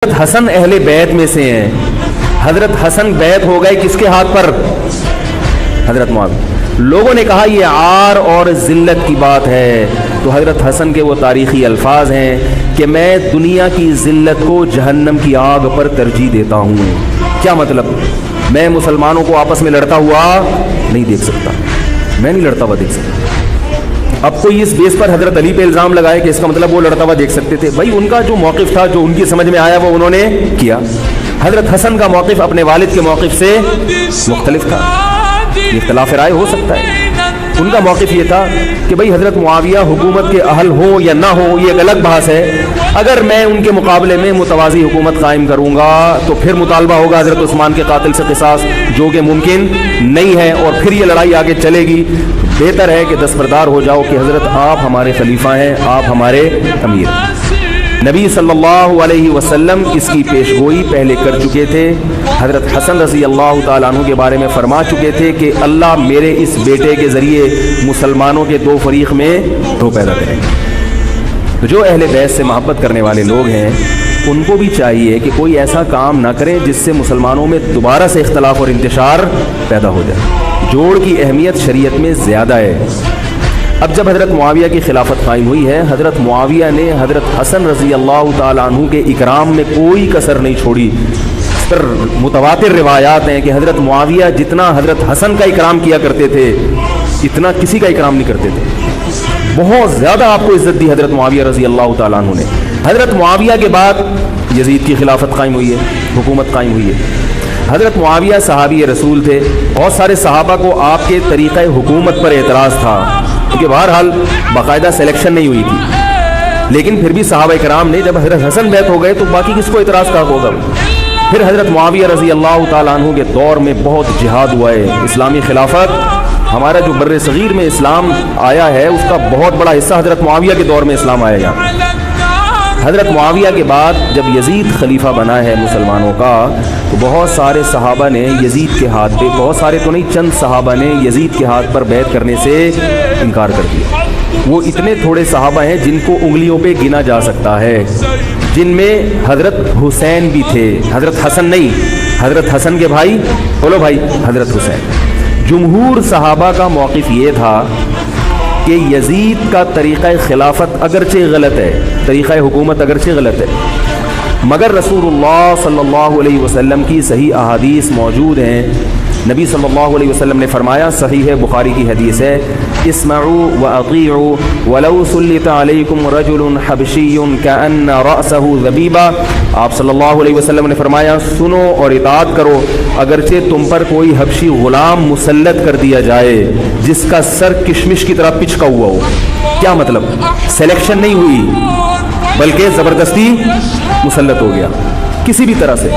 حضرت حسن اہل بیت میں سے ہیں. حضرت حسن بیت ہو گئے کس کے ہاتھ پر؟ حضرت معاویہ. لوگوں نے کہا یہ عار اور ذلت کی بات ہے، تو حضرت حسن کے وہ تاریخی الفاظ ہیں کہ میں دنیا کی ذلت کو جہنم کی آگ پر ترجیح دیتا ہوں. کیا مطلب؟ میں مسلمانوں کو آپس میں لڑتا ہوا نہیں دیکھ سکتا، میں نہیں لڑتا ہوا دیکھ سکتا. اب کوئی اس بیس پر حضرت علی پہ الزام لگائے کہ اس کا مطلب وہ لڑتا ہوا دیکھ سکتے تھے. بھائی ان کا جو موقف تھا، جو ان کی سمجھ میں آیا، وہ انہوں نے کیا. حضرت حسن کا موقف اپنے والد کے موقف سے مختلف تھا، اختلاف رائے ہو سکتا ہے. ان کا موقف یہ تھا کہ بھئی حضرت معاویہ حکومت کے اہل ہو یا نہ ہو یہ ایک الگ بحث ہے. اگر میں ان کے مقابلے میں متوازی حکومت قائم کروں گا تو پھر مطالبہ ہوگا حضرت عثمان کے قاتل سے قصاص، جو کہ ممکن نہیں ہے، اور پھر یہ لڑائی آگے چلے گی. بہتر ہے کہ دستبردار ہو جاؤ کہ حضرت آپ ہمارے خلیفہ ہیں، آپ ہمارے امیر. نبی صلی اللہ علیہ وسلم اس کی پیشگوئی پہلے کر چکے تھے. حضرت حسن رضی اللہ تعالیٰ عنہ کے بارے میں فرما چکے تھے کہ اللہ میرے اس بیٹے کے ذریعے مسلمانوں کے دو فریق میں دو پیدا کریں. تو جو اہل بیت سے محبت کرنے والے لوگ ہیں ان کو بھی چاہیے کہ کوئی ایسا کام نہ کریں جس سے مسلمانوں میں دوبارہ سے اختلاف اور انتشار پیدا ہو جائے. جوڑ کی اہمیت شریعت میں زیادہ ہے. اب جب حضرت معاویہ کی خلافت قائم ہوئی ہے، حضرت معاویہ نے حضرت حسن رضی اللہ تعالیٰ عنہ کے اکرام میں کوئی کسر نہیں چھوڑی. اس پر متواتر روایات ہیں کہ حضرت معاویہ جتنا حضرت حسن کا اکرام کیا کرتے تھے اتنا کسی کا اکرام نہیں کرتے تھے. بہت زیادہ آپ کو عزت دی حضرت معاویہ رضی اللہ تعالیٰ عنہ نے. حضرت معاویہ کے بعد یزید کی خلافت قائم ہوئی ہے، حکومت قائم ہوئی ہے. حضرت معاویہ صحابی رسول تھے. بہت سارے صحابہ کو آپ کے طریقہ حکومت پر اعتراض تھا، کیونکہ بہرحال باقاعدہ سلیکشن نہیں ہوئی تھی. لیکن پھر بھی صحابہ کرام نے جب حضرت حسن بیت ہو گئے تو باقی کس کو اعتراض کا ہوگا. پھر حضرت معاویہ رضی اللہ تعالیٰ عنہ کے دور میں بہت جہاد ہوا ہے. اسلامی خلافت، ہمارا جو بر صغیر میں اسلام آیا ہے اس کا بہت بڑا حصہ حضرت معاویہ کے دور میں اسلام آیا یہاں. حضرت معاویہ کے بعد جب یزید خلیفہ بنا ہے مسلمانوں کا تو بہت سارے صحابہ نے یزید کے ہاتھ پہ، بہت سارے تو نہیں، چند صحابہ نے یزید کے ہاتھ پر بیعت کرنے سے انکار کر دیا. وہ اتنے تھوڑے صحابہ ہیں جن کو انگلیوں پہ گنا جا سکتا ہے، جن میں حضرت حسین بھی تھے. حضرت حسن نہیں، حضرت حسن کے بھائی، بولو بھائی، حضرت حسین. جمہور صحابہ کا موقف یہ تھا کہ یزید کا طریقہ خلافت اگرچہ غلط ہے، طریقہ حکومت اگرچہ غلط ہے، مگر رسول اللہ صلی اللہ علیہ وسلم کی صحیح احادیث موجود ہیں. نبی صلی اللہ علیہ وسلم نے فرمایا، صحیح بخاری کی حدیث ہے، اسمعوا واطیعوا ولو سلط علیکم رجل حبشی کأن رأسہ ذبیبہ. آپ صلی اللہ علیہ وسلم نے فرمایا، سنو اور اطاعت کرو اگرچہ تم پر کوئی حبشی غلام مسلط کر دیا جائے جس کا سر کشمش کی طرح پچکا ہوا ہو. کیا مطلب؟ سلیکشن نہیں ہوئی بلکہ زبردستی مسلط ہو گیا کسی بھی طرح سے.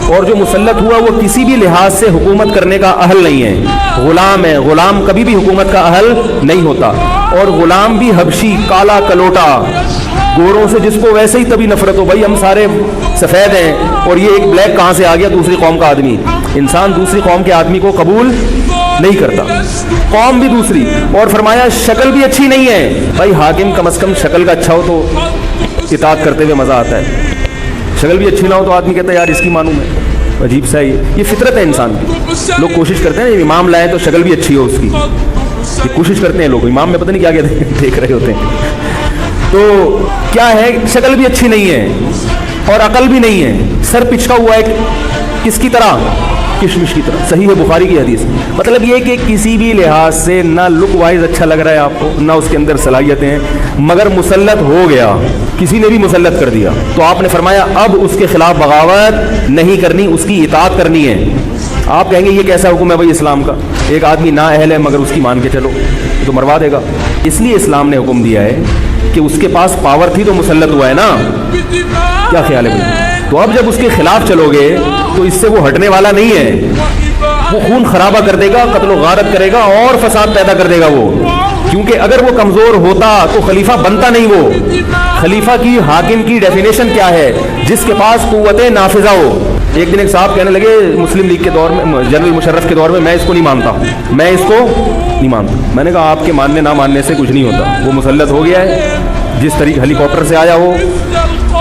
اور جو مسلط ہوا وہ کسی بھی لحاظ سے حکومت کرنے کا اہل نہیں ہے، غلام ہے. غلام کبھی بھی حکومت کا اہل نہیں ہوتا. اور غلام بھی حبشی، کالا کلوٹا، گوروں سے جس کو ویسے ہی تبھی نفرت ہو، بھائی ہم سارے سفید ہیں اور یہ ایک بلیک کہاں سے آ گیا دوسری قوم کا آدمی. انسان دوسری قوم کے آدمی کو قبول نہیں کرتا، قوم بھی دوسری. اور فرمایا شکل بھی اچھی نہیں ہے. بھائی حاکم کم از کم شکل کا اچھا ہو تو اطاعت کرتے ہوئے مزہ آتا ہے. شکل بھی اچھی نہ ہو تو آدمی کہتا ہے یار اس کی مانوں میں. عجیب سا یہ فطرت ہے انسان کی. لوگ کوشش کرتے ہیں امام لائیں تو شکل بھی اچھی ہو اس کی، یہ کوشش کرتے ہیں لوگ. امام میں پتہ نہیں کیا کیا دیکھ رہے ہوتے ہیں. تو کیا ہے، شکل بھی اچھی نہیں ہے اور عقل بھی نہیں ہے، سر پچکا ہوا ہے کس کی طرح؟ کشمش کی طرح. صحیح ہے بخاری کی حدیث. مطلب یہ کہ کسی بھی لحاظ سے نہ لک وائز اچھا لگ رہا ہے آپ کو، نہ اس کے اندر صلاحیتیں ہیں، مگر مسلط ہو گیا، کسی نے بھی مسلط کر دیا. تو آپ نے فرمایا اب اس کے خلاف بغاوت نہیں کرنی، اس کی اطاعت کرنی ہے. آپ کہیں گے یہ کیسا حکم ہے بھائی اسلام کا؟ ایک آدمی نا اہل ہے مگر اس کی مان کے چلو تو مروا دے گا. اس لیے اسلام نے حکم دیا ہے کہ اس کے پاس پاور تھی تو مسلط ہوا ہے نا. کیا خیال ہے بھائی؟ تو اب جب اس کے خلاف چلو گے تو اس سے وہ ہٹنے والا نہیں ہے. وہ خون خرابہ کر دے گا، قتل و غارت کرے گا اور فساد پیدا کر دے گا وہ. کیونکہ اگر وہ کمزور ہوتا تو خلیفہ بنتا نہیں. وہ خلیفہ کی، حاکم کی ڈیفینیشن کیا ہے؟ جس کے پاس قوت نافذہ ہو. ایک دن ایک صاحب کہنے لگے مسلم لیگ کے دور میں، جنرل مشرف کے دور میں، میں اس کو نہیں مانتا، میں اس کو نہیں مانتا. میں نے کہا آپ کے ماننے نہ ماننے سے کچھ نہیں ہوتا. وہ مسلط ہو گیا ہے، جس طریقے ہیلی کاپٹر سے آیا ہو